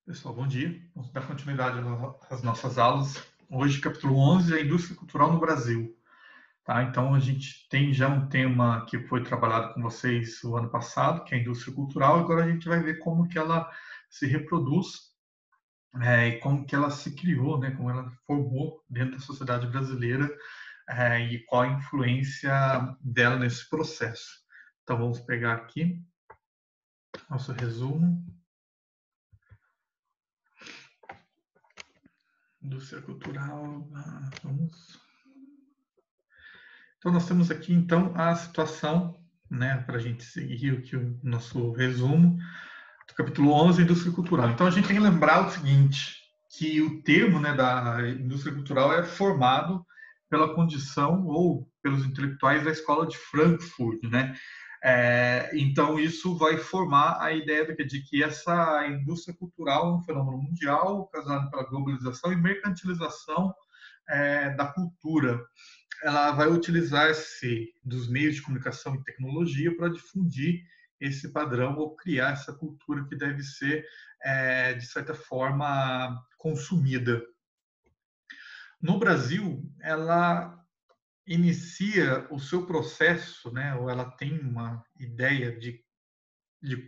Pessoal, bom dia. Vamos dar continuidade às nossas aulas. Hoje, capítulo 11, a indústria cultural no Brasil. Tá? Então, a gente tem já um tema que foi trabalhado com vocês o ano passado, que é a indústria cultural. Agora a gente vai ver como que ela se reproduz e como que ela se criou, né? Como ela formou dentro da sociedade brasileira e qual a influência dela nesse processo. Então, vamos pegar aqui nosso resumo. Indústria cultural, vamos. Então, nós temos aqui, então, a situação, né, para a gente seguir aqui o nosso resumo do capítulo 11, indústria cultural. Então, a gente tem que lembrar o seguinte, que o termo, né, da indústria cultural é formado pela condição ou pelos intelectuais da escola de Frankfurt, né? Então, isso vai formar a ideia de que essa indústria cultural é um fenômeno mundial, causado pela globalização e mercantilização da cultura. Ela vai utilizar-se dos meios de comunicação e tecnologia para difundir esse padrão ou criar essa cultura que deve ser, de certa forma, consumida. No Brasil, ela inicia o seu processo, né, ou ela tem uma ideia de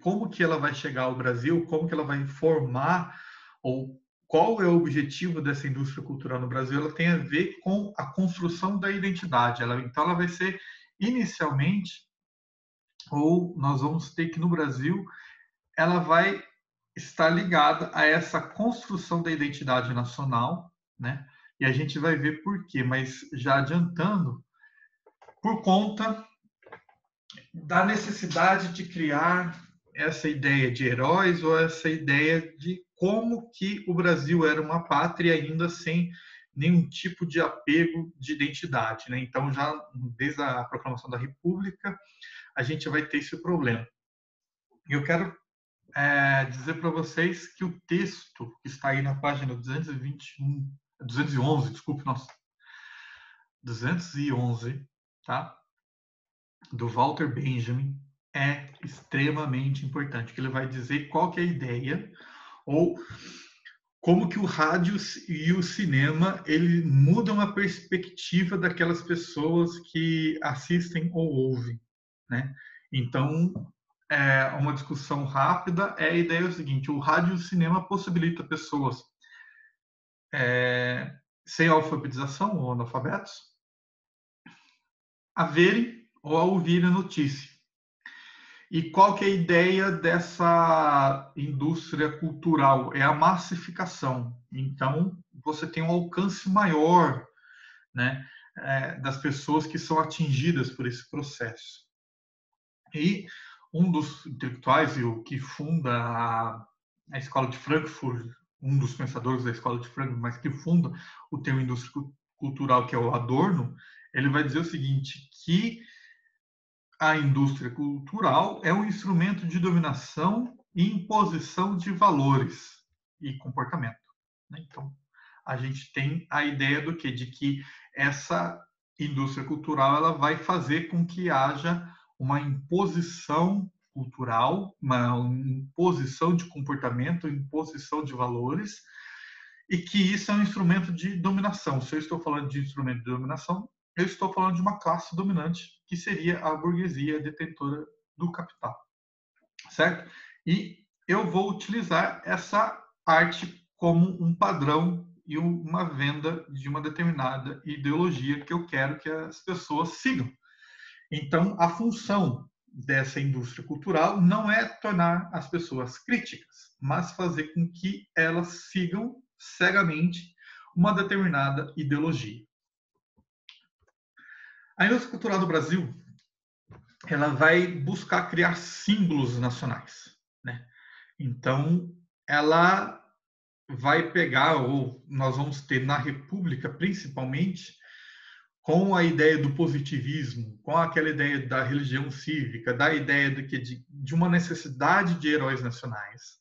como que ela vai chegar ao Brasil, como que ela vai formar, ou qual é o objetivo dessa indústria cultural no Brasil, ela tem a ver com a construção da identidade. Então, ela vai ser inicialmente, ou nós vamos ter que no Brasil, ela vai estar ligada a essa construção da identidade nacional, né? E a gente vai ver por quê, mas já adiantando, por conta da necessidade de criar essa ideia de heróis ou essa ideia de como que o Brasil era uma pátria ainda sem nenhum tipo de apego de identidade, né? Então, já desde a proclamação da República, a gente vai ter esse problema. E eu quero dizer para vocês que o texto que está aí na página 211, desculpe, nossa, 211, tá? Do Walter Benjamin, é extremamente importante, que ele vai dizer qual que é a ideia ou como que o rádio e o cinema ele mudam a perspectiva daquelas pessoas que assistem ou ouvem, né? Então, uma discussão rápida a ideia é o seguinte: o rádio e o cinema possibilita pessoas sem alfabetização ou analfabetos a verem ou a ouvirem a notícia. E qual que é a ideia dessa indústria cultural? É a massificação. Então, você tem um alcance maior, né, das pessoas que são atingidas por esse processo. E um dos intelectuais, o que funda a Escola de Frankfurt, um dos pensadores da Escola de Frankfurt, mas que funda o termo indústria cultural, que é o Adorno, ele vai dizer o seguinte, que a indústria cultural é um instrumento de dominação e imposição de valores e comportamento. Então, a gente tem a ideia do quê? De que essa indústria cultural ela vai fazer com que haja uma imposição cultural, uma imposição de comportamento, imposição de valores, e que isso é um instrumento de dominação. Se eu estou falando de instrumento de dominação, eu estou falando de uma classe dominante, que seria a burguesia detentora do capital, certo? E eu vou utilizar essa arte como um padrão e uma venda de uma determinada ideologia que eu quero que as pessoas sigam. Então, a função dessa indústria cultural não é tornar as pessoas críticas, mas fazer com que elas sigam cegamente uma determinada ideologia. A indústria cultural do Brasil, ela vai buscar criar símbolos nacionais, né? Então, ela vai pegar, ou nós vamos ter na República, principalmente, com a ideia do positivismo, com aquela ideia da religião cívica, da ideia de uma necessidade de heróis nacionais,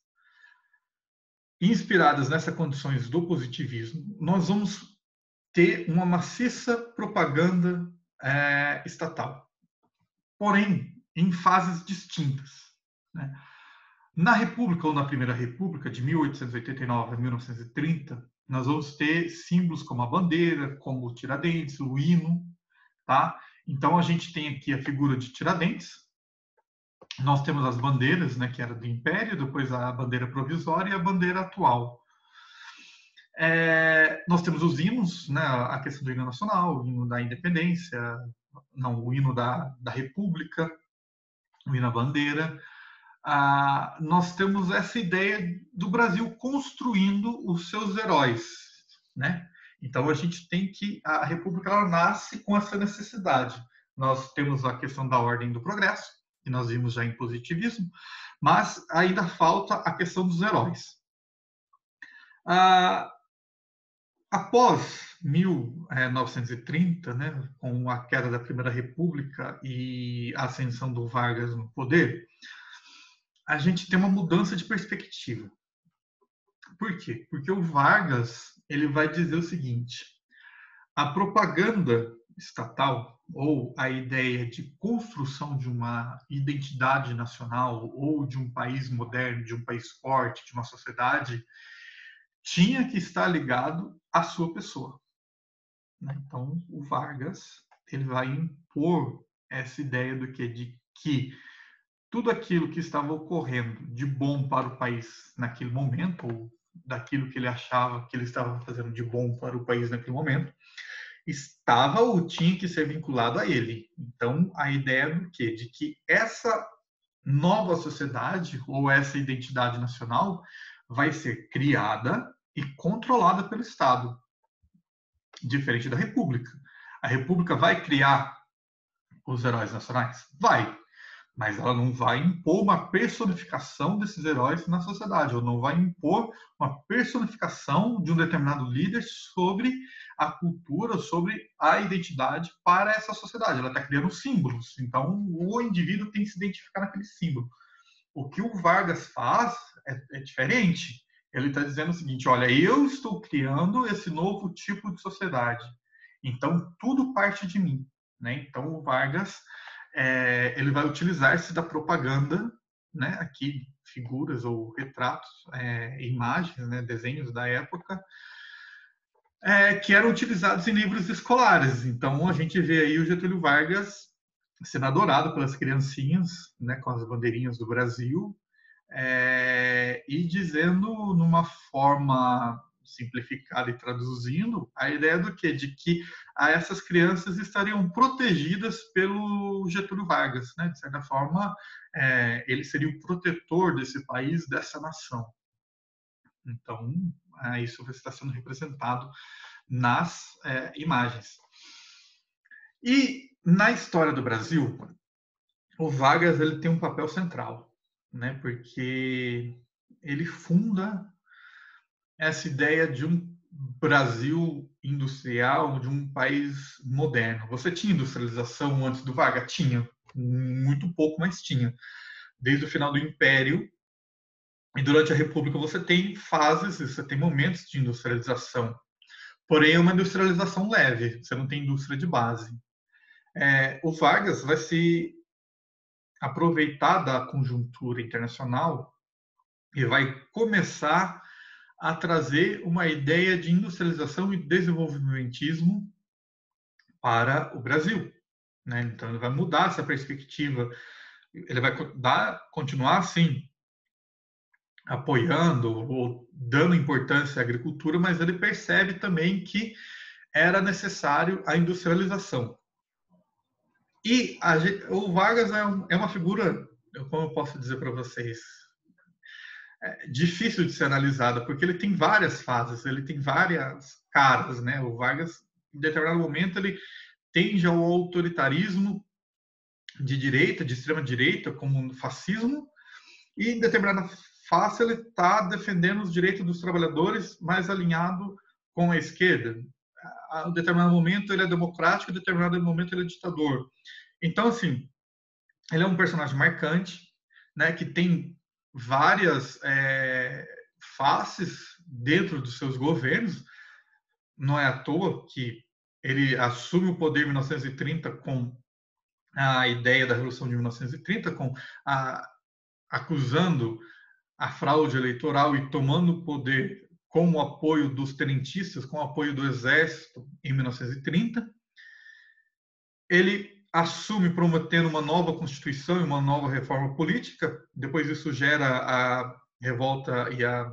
inspiradas nessas condições do positivismo, nós vamos ter uma maciça propaganda estatal, porém em fases distintas, né? Na República, ou na Primeira República, de 1889 a 1930, nós vamos ter símbolos como a bandeira, como o Tiradentes, o hino, tá? Então, a gente tem aqui a figura de Tiradentes, nós temos as bandeiras, né, que era do Império, depois a bandeira provisória e a bandeira atual. Nós temos os hinos, né, a questão do hino nacional, o hino da independência, não, o hino da República, o hino da bandeira. Nós temos essa ideia do Brasil construindo os seus heróis, né? Então a gente tem que a República ela nasce com essa necessidade. Nós temos a questão da ordem do progresso, que nós vimos já em positivismo, mas ainda falta a questão dos heróis. Após 1930, né, com a queda da Primeira República e a ascensão do Vargas no poder, a gente tem uma mudança de perspectiva. Por quê? Porque o Vargas ele vai dizer o seguinte: a propaganda estatal ou a ideia de construção de uma identidade nacional ou de um país moderno, de um país forte, de uma sociedade, tinha que estar ligado à sua pessoa. Então, o Vargas ele vai impor essa ideia do que de que tudo aquilo que estava ocorrendo de bom para o país naquele momento, ou daquilo que ele achava que ele estava fazendo de bom para o país naquele momento, estava ou tinha que ser vinculado a ele. Então, a ideia do quê? De que essa nova sociedade ou essa identidade nacional vai ser criada e controlada pelo Estado, diferente da República. A República vai criar os heróis nacionais? Vai. Mas ela não vai impor uma personificação desses heróis na sociedade, ou não vai impor uma personificação de um determinado líder sobre a cultura, sobre a identidade para essa sociedade. Ela está criando símbolos, então o indivíduo tem que se identificar naquele símbolo. O que o Vargas faz é diferente. Ele está dizendo o seguinte: olha, eu estou criando esse novo tipo de sociedade, então tudo parte de mim. Né? Então o Vargas ele vai utilizar-se da propaganda, né, aqui figuras ou retratos, imagens, né, desenhos da época, que eram utilizados em livros escolares. Então a gente vê aí o Getúlio Vargas sendo adorado pelas criancinhas, né, com as bandeirinhas do Brasil, e dizendo numa forma simplificada e traduzindo a ideia do quê? De que essas crianças estariam protegidas pelo Getúlio Vargas, né? De certa forma, ele seria o protetor desse país, dessa nação. Então, isso está sendo representado nas imagens. E na história do Brasil, o Vargas ele tem um papel central, né? Porque ele funda essa ideia de um Brasil industrial, de um país moderno. Você tinha industrialização antes do Vargas? Tinha. Muito pouco, mas tinha. Desde o final do Império e durante a República você tem fases, você tem momentos de industrialização. Porém, é uma industrialização leve, você não tem indústria de base. O Vargas vai se aproveitar da conjuntura internacional e vai começar a trazer uma ideia de industrialização e desenvolvimentismo para o Brasil. Né? Então, ele vai mudar essa perspectiva, ele vai continuar, assim, apoiando ou dando importância à agricultura, mas ele percebe também que era necessário a industrialização. E o Vargas é uma figura, como eu posso dizer para vocês, difícil de ser analisada, porque ele tem várias fases, ele tem várias caras, né? O Vargas, em determinado momento, ele tende ao autoritarismo de direita, de extrema direita, como o fascismo, e em determinada fase ele está defendendo os direitos dos trabalhadores, mais alinhado com a esquerda. Em determinado momento ele é democrático, em determinado momento ele é ditador. Então, assim, ele é um personagem marcante, né, que tem várias faces dentro dos seus governos. Não é à toa que ele assume o poder em 1930 com a ideia da Revolução de 1930, acusando a fraude eleitoral e tomando o poder com o apoio dos tenentistas, com o apoio do exército em 1930. Ele assume prometendo uma nova Constituição e uma nova reforma política. Depois isso gera a revolta e a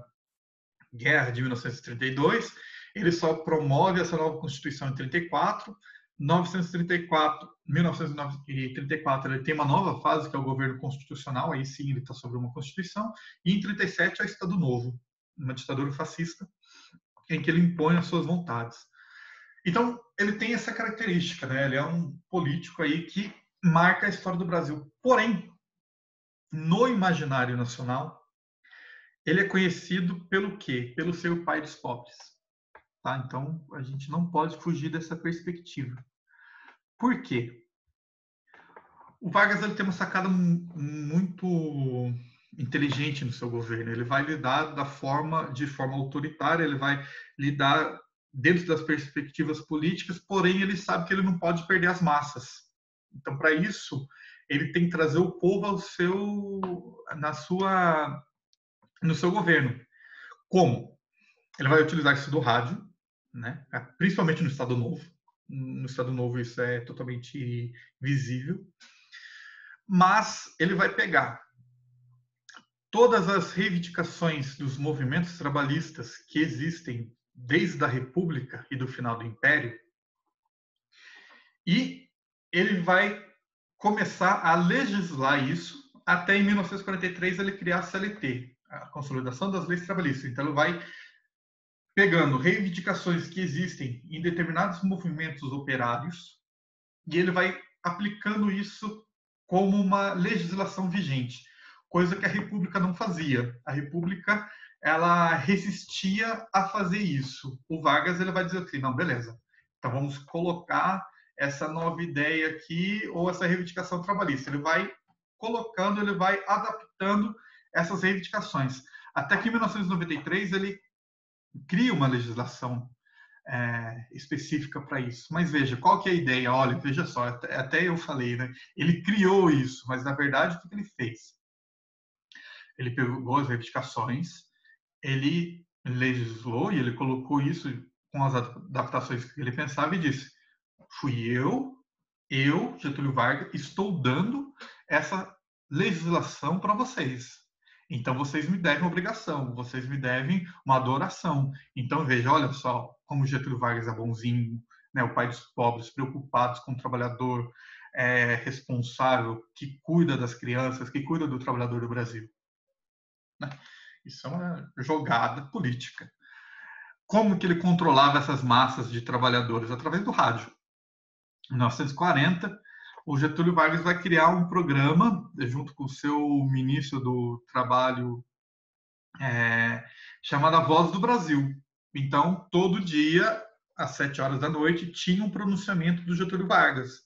guerra de 1932. Ele só promove essa nova Constituição em 34. 1934, ele tem uma nova fase, que é o governo constitucional, aí sim ele está sobre uma Constituição, e em 37 é o Estado Novo, uma ditadura fascista, em que ele impõe as suas vontades. Então, ele tem essa característica, né? Ele é um político aí que marca a história do Brasil. Porém, no imaginário nacional, ele é conhecido pelo quê? Pelo ser o pai dos pobres. Tá? Então, a gente não pode fugir dessa perspectiva. Por quê? O Vargas ele tem uma sacada muito inteligente no seu governo. Ele vai lidar de forma autoritária, ele vai lidar dentro das perspectivas políticas, porém ele sabe que ele não pode perder as massas. Então, para isso, ele tem que trazer o povo no seu governo. Como? Ele vai utilizar isso do rádio, né? Principalmente no Estado Novo. No Estado Novo isso é totalmente visível. Mas ele vai pegar todas as reivindicações dos movimentos trabalhistas que existem desde a República e do final do Império, e ele vai começar a legislar isso até em 1943 ele criar a CLT, a Consolidação das Leis Trabalhistas. Então ele vai pegando reivindicações que existem em determinados movimentos operários e ele vai aplicando isso como uma legislação vigente, coisa que a República não fazia. A República ela resistia a fazer isso. O Vargas ele vai dizer assim, não, beleza, então vamos colocar essa nova ideia aqui ou essa reivindicação trabalhista. Ele vai colocando, ele vai adaptando essas reivindicações. Até que em 1993 ele cria uma legislação específica para isso. Mas veja, qual que é a ideia? Olha, veja só, até eu falei, né? Ele criou isso, mas na verdade o que ele fez? Ele pegou as reivindicações, ele legislou e ele colocou isso com as adaptações que ele pensava e disse: fui eu, Getúlio Vargas, estou dando essa legislação para vocês. Então vocês me devem obrigação, vocês me devem uma adoração. Então veja, olha só como Getúlio Vargas é bonzinho, né? O pai dos pobres, preocupados com o trabalhador, responsável, que cuida das crianças, que cuida do trabalhador do Brasil. Né? Isso é uma jogada política. Como que ele controlava essas massas de trabalhadores? Através do rádio. Em 1940, o Getúlio Vargas vai criar um programa, junto com o seu ministro do Trabalho, chamado A Voz do Brasil. Então, todo dia, às 7 horas da noite, tinha um pronunciamento do Getúlio Vargas.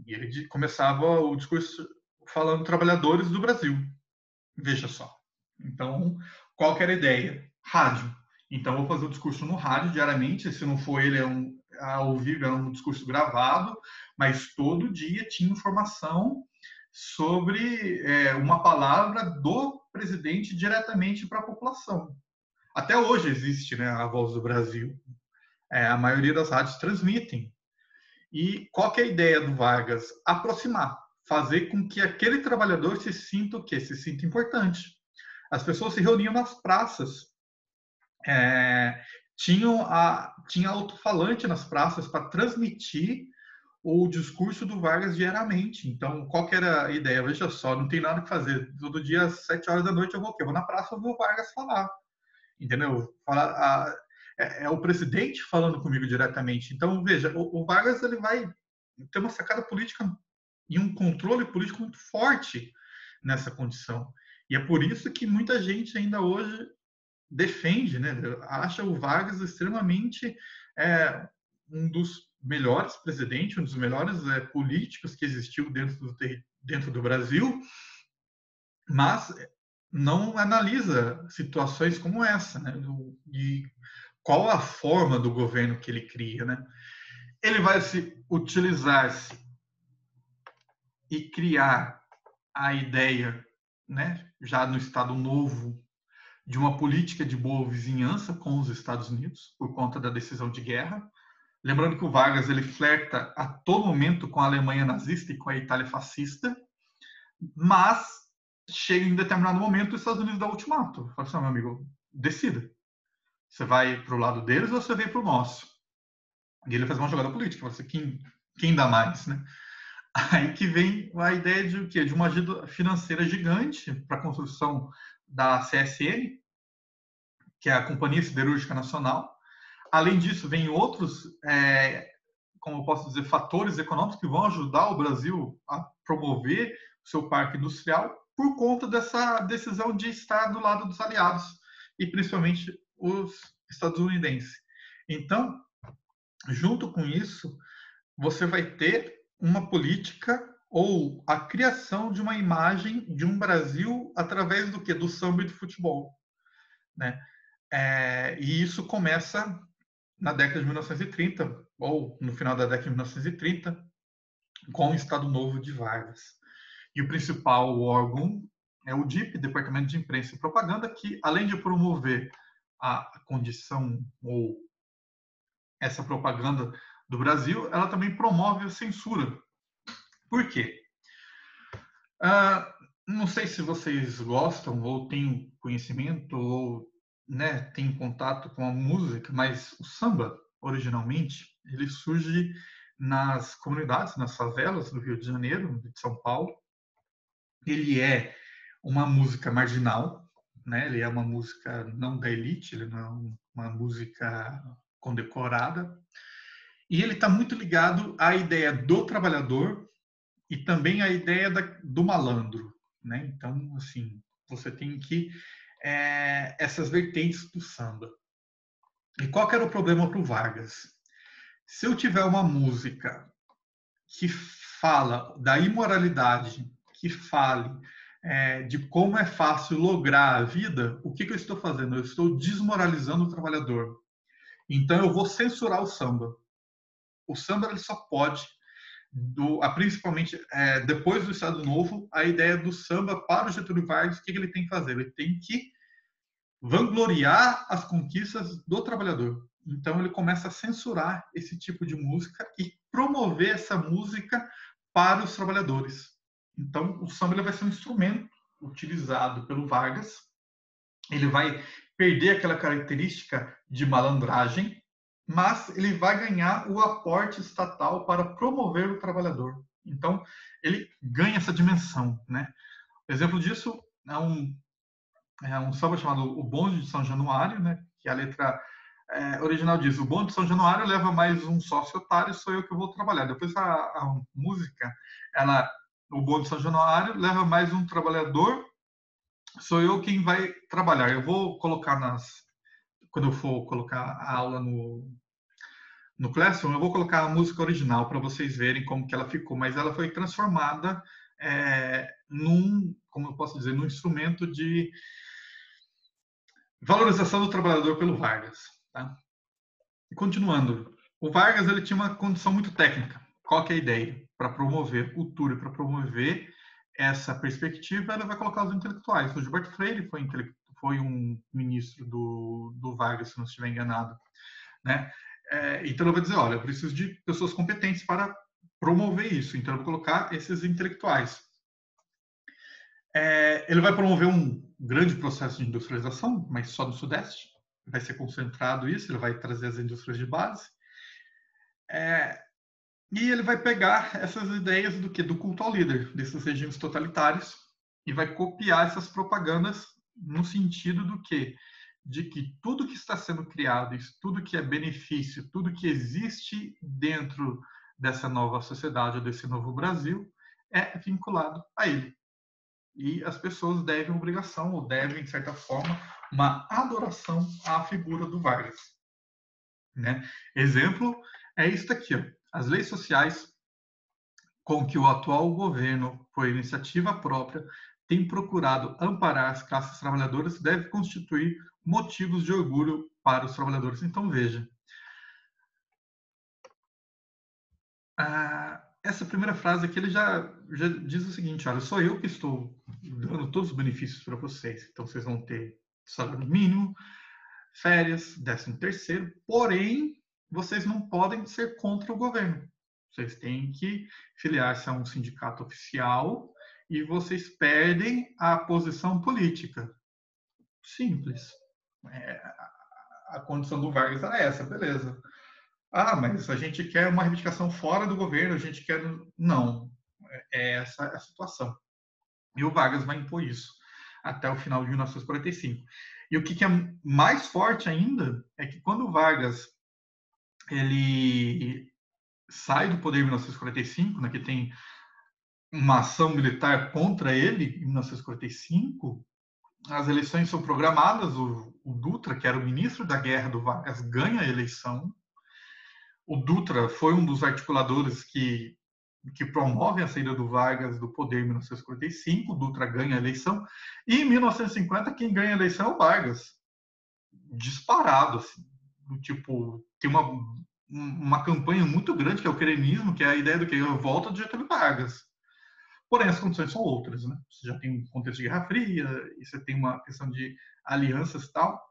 E ele começava o discurso falando trabalhadores do Brasil. Veja só. Então, qual que era a ideia? Rádio. Então, eu vou fazer o discurso no rádio diariamente. Se não for ele, ao vivo, é um discurso gravado, mas todo dia tinha informação sobre uma palavra do presidente diretamente para a população. Até hoje existe, né, a Voz do Brasil. A maioria das rádios transmitem. E qual que é a ideia do Vargas? Aproximar, fazer com que aquele trabalhador se sinta o quê? Se sinta importante. As pessoas se reuniam nas praças. Tinha alto-falante nas praças para transmitir o discurso do Vargas diariamente. Então, qual que era a ideia? Veja só, não tem nada que fazer. Todo dia, às 7 horas da noite, eu vou o quê? Eu vou na praça ouvir o Vargas falar. Entendeu? É o presidente falando comigo diretamente. Então, veja, o Vargas ele vai ter uma sacada política e um controle político muito forte nessa condição. E é por isso que muita gente ainda hoje defende, né, acha o Vargas extremamente um dos melhores presidentes, um dos melhores políticos que existiu dentro do Brasil, mas não analisa situações como essa, né, de qual a forma do governo que ele cria, né? Ele vai se utilizar-se e criar a ideia né, já no Estado Novo, de uma política de boa vizinhança com os Estados Unidos, por conta da decisão de guerra. Lembrando que o Vargas ele flerta a todo momento com a Alemanha nazista e com a Itália fascista, mas chega em determinado momento os Estados Unidos dá ultimato. Fala assim, meu amigo, decida. Você vai para o lado deles ou você vem para o nosso? E ele faz uma jogada política. Fala assim, quem dá mais, né? Aí que vem a ideia de o quê? De uma ajuda financeira gigante para a construção da CSN, que é a Companhia Siderúrgica Nacional. Além disso, vem outros, como eu posso dizer, fatores econômicos que vão ajudar o Brasil a promover o seu parque industrial por conta dessa decisão de estar do lado dos aliados, e principalmente os estadunidenses. Então, junto com isso, você vai ter uma política ou a criação de uma imagem de um Brasil através do quê? Do samba e do futebol, né? E isso começa na década de 1930, ou no final da década de 1930, com o Estado Novo de Vargas. E o principal órgão é o DIP, Departamento de Imprensa e Propaganda, que, além de promover a condição ou essa propaganda do Brasil, ela também promove a censura. Por quê? Não sei se vocês gostam ou têm conhecimento ou, né, têm contato com a música, mas o samba, originalmente, ele surge nas comunidades, nas favelas do Rio de Janeiro, de São Paulo. Ele é uma música marginal, né? Ele é uma música não da elite, ele não é uma música condecorada. E ele está muito ligado à ideia do trabalhador e também à ideia do malandro, né? Então, assim, você tem que essas vertentes do samba. E qual que era o problema para o Vargas? Se eu tiver uma música que fala da imoralidade, que fale de como é fácil lograr a vida, o que eu estou fazendo? Eu estou desmoralizando o trabalhador. Então eu vou censurar o samba. O samba ele só pode, principalmente depois do Estado Novo, a ideia do samba para o Getúlio Vargas, o que ele tem que fazer? Ele tem que vangloriar as conquistas do trabalhador. Então ele começa a censurar esse tipo de música e promover essa música para os trabalhadores. Então o samba ele vai ser um instrumento utilizado pelo Vargas. Ele vai perder aquela característica de malandragem, mas ele vai ganhar o aporte estatal para promover o trabalhador. Então ele ganha essa dimensão, né? Exemplo disso é um samba chamado O Bonde de São Januário, né? Que a letra original diz: o bonde de São Januário leva mais um sócio otário, sou eu que vou trabalhar. Depois a música, o bonde de São Januário leva mais um trabalhador, sou eu quem vai trabalhar. Eu vou colocar quando eu for colocar a aula no Classroom, eu vou colocar a música original para vocês verem como que ela ficou, mas ela foi transformada como eu posso dizer, num instrumento de valorização do trabalhador pelo Vargas. Tá? E continuando, o Vargas ele tinha uma condição muito técnica. Qual que é a ideia? Para promover cultura e para promover essa perspectiva, ela vai colocar os intelectuais. O Gilberto Freire foi um ministro do Vargas, se não estiver enganado. Né? Então, ele vai dizer, olha, eu preciso de pessoas competentes para promover isso. Então, eu vou colocar esses intelectuais. Ele vai promover um grande processo de industrialização, mas só no Sudeste. Vai ser concentrado isso, ele vai trazer as indústrias de base. E ele vai pegar essas ideias do culto ao líder, desses regimes totalitários, e vai copiar essas propagandas no sentido do quê? De que tudo que está sendo criado, tudo que é benefício, tudo que existe dentro dessa nova sociedade, ou desse novo Brasil, é vinculado a ele. E as pessoas devem obrigação, ou devem, de certa forma, uma adoração à figura do Vargas. Né? Exemplo é isso aqui, ó. As leis sociais com que o atual governo, por iniciativa própria, tem procurado amparar as classes trabalhadoras deve constituir motivos de orgulho para os trabalhadores. Então, veja, essa primeira frase aqui, ele já diz o seguinte: olha, sou eu que estou dando todos os benefícios para vocês. Então, vocês vão ter salário mínimo, férias, 13º, porém, vocês não podem ser contra o governo. Vocês têm que filiar-se a um sindicato oficial e vocês perdem a posição política. Simples. A condição do Vargas era essa, beleza. Ah, mas a gente quer uma reivindicação fora do governo, a gente quer... Não, é essa a situação. E o Vargas vai impor isso até o final de 1945. E o que é mais forte ainda é que quando o Vargas ele sai do poder em 1945, né, que tem uma ação militar contra ele em 1945, as eleições são programadas, o Dutra, que era o ministro da guerra do Vargas, ganha a eleição. O Dutra foi um dos articuladores que promovem a saída do Vargas do poder em 1945, o Dutra ganha a eleição, e em 1950 quem ganha a eleição é o Vargas, disparado, assim, do tipo, tem uma campanha muito grande que é o querenismo, que é a ideia do que? A volta de Getúlio Vargas. Porém, as condições são outras, né? Você já tem um contexto de Guerra Fria, e você tem uma questão de alianças e tal,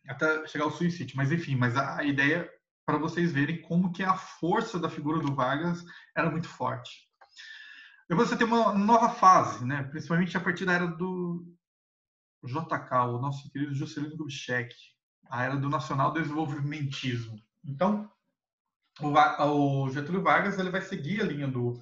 até chegar ao suicídio. Mas, enfim, a ideia para vocês verem como que a força da figura do Vargas era muito forte. E você tem uma nova fase, né? Principalmente a partir da era do JK, o nosso querido Juscelino Kubitschek, a era do nacional desenvolvimentismo. Então, o Getúlio Vargas ele vai seguir a linha do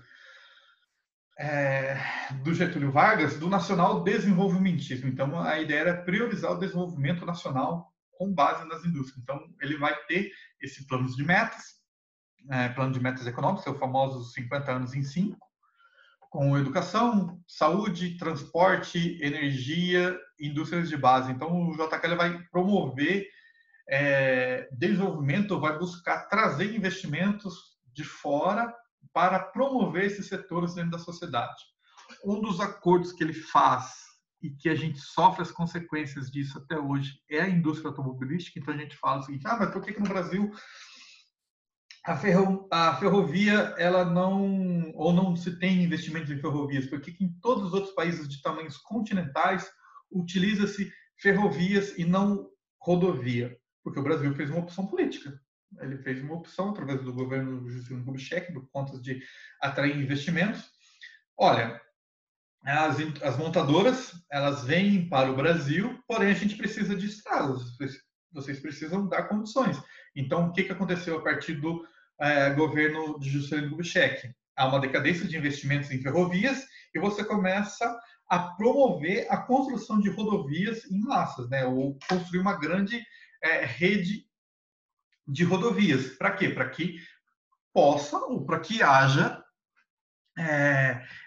Getúlio Vargas do nacional desenvolvimentismo. Então, a ideia era priorizar o desenvolvimento nacional com base nas indústrias. Então, ele vai ter esse plano de metas econômicas, os famosos 50 anos em 5, com educação, saúde, transporte, energia, indústrias de base. Então, o JK ele vai promover desenvolvimento, vai buscar trazer investimentos de fora para promover esses setores dentro da sociedade. Um dos acordos que ele faz e que a gente sofre as consequências disso até hoje é a indústria automobilística. Então a gente fala o seguinte: mas por que no Brasil a ferrovia ela não se tem investimentos em ferrovias? Por que em todos os outros países de tamanhos continentais utiliza-se ferrovias e não rodovia? Porque o Brasil fez uma opção política. Ele fez uma opção através do governo do Juscelino Kubitschek, por conta de atrair investimentos. Olha, as montadoras elas vêm para o Brasil, porém a gente precisa de estradas. Vocês precisam dar condições. Então, o que aconteceu a partir do governo de Juscelino Kubitschek? Há uma decadência de investimentos em ferrovias e você começa a promover a construção de rodovias em massas, né? Ou construir uma grande rede de rodovias. Para quê? Para que possa, ou para que haja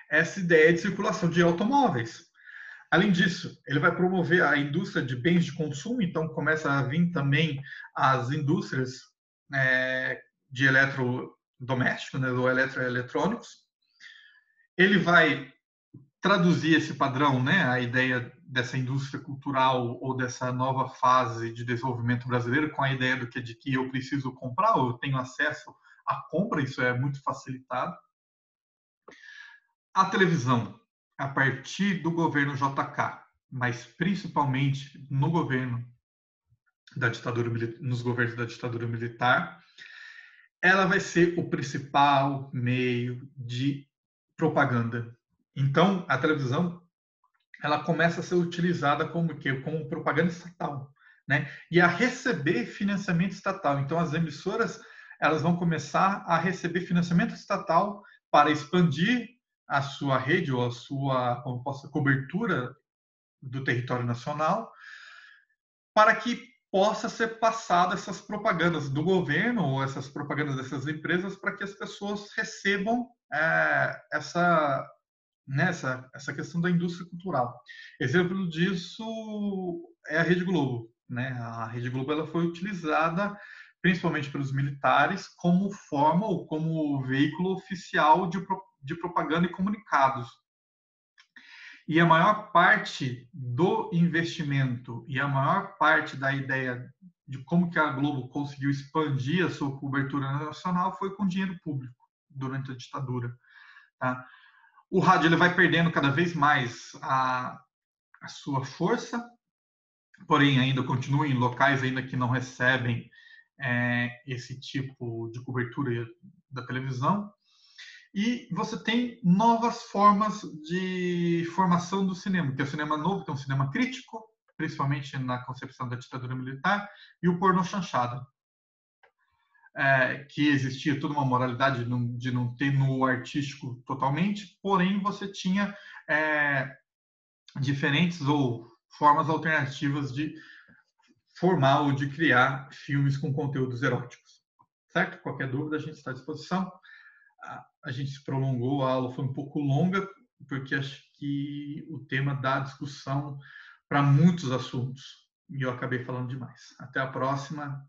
essa ideia de circulação de automóveis. Além disso, ele vai promover a indústria de bens de consumo, então começa a vir também as indústrias de eletrodoméstico, né, ou eletroeletrônicos. Ele vai traduzir esse padrão, né, a ideia dessa indústria cultural ou dessa nova fase de desenvolvimento brasileiro com a ideia de que eu preciso comprar, ou eu tenho acesso à compra, isso é muito facilitado. A televisão, a partir do governo JK, mas principalmente no governo da ditadura, nos governos da ditadura militar, ela vai ser o principal meio de propaganda. Então, a televisão ela começa a ser utilizada como propaganda estatal, né? E a receber financiamento estatal. Então, as emissoras elas vão começar a receber financiamento estatal para expandir a sua rede ou a sua cobertura do território nacional, para que possa ser passada essas propagandas do governo ou essas propagandas dessas empresas para que as pessoas recebam essa questão da indústria cultural. Exemplo disso é a Rede Globo, né? A Rede Globo ela foi utilizada principalmente pelos militares como forma ou como veículo oficial de propaganda e comunicados. E a maior parte do investimento e a maior parte da ideia de como que a Globo conseguiu expandir a sua cobertura nacional foi com dinheiro público, durante a ditadura. Tá? O rádio ele vai perdendo cada vez mais a sua força, porém ainda continua em locais ainda que não recebem esse tipo de cobertura da televisão. E você tem novas formas de formação do cinema, que é o cinema novo, que é um cinema crítico, principalmente na concepção da ditadura militar, e o pornô chanchada, que existia toda uma moralidade de não ter no artístico totalmente, porém você tinha diferentes ou formas alternativas de formar ou de criar filmes com conteúdos eróticos. Certo? Qualquer dúvida, a gente está à disposição. A gente se prolongou, a aula foi um pouco longa, porque acho que o tema dá discussão para muitos assuntos. E eu acabei falando demais. Até a próxima.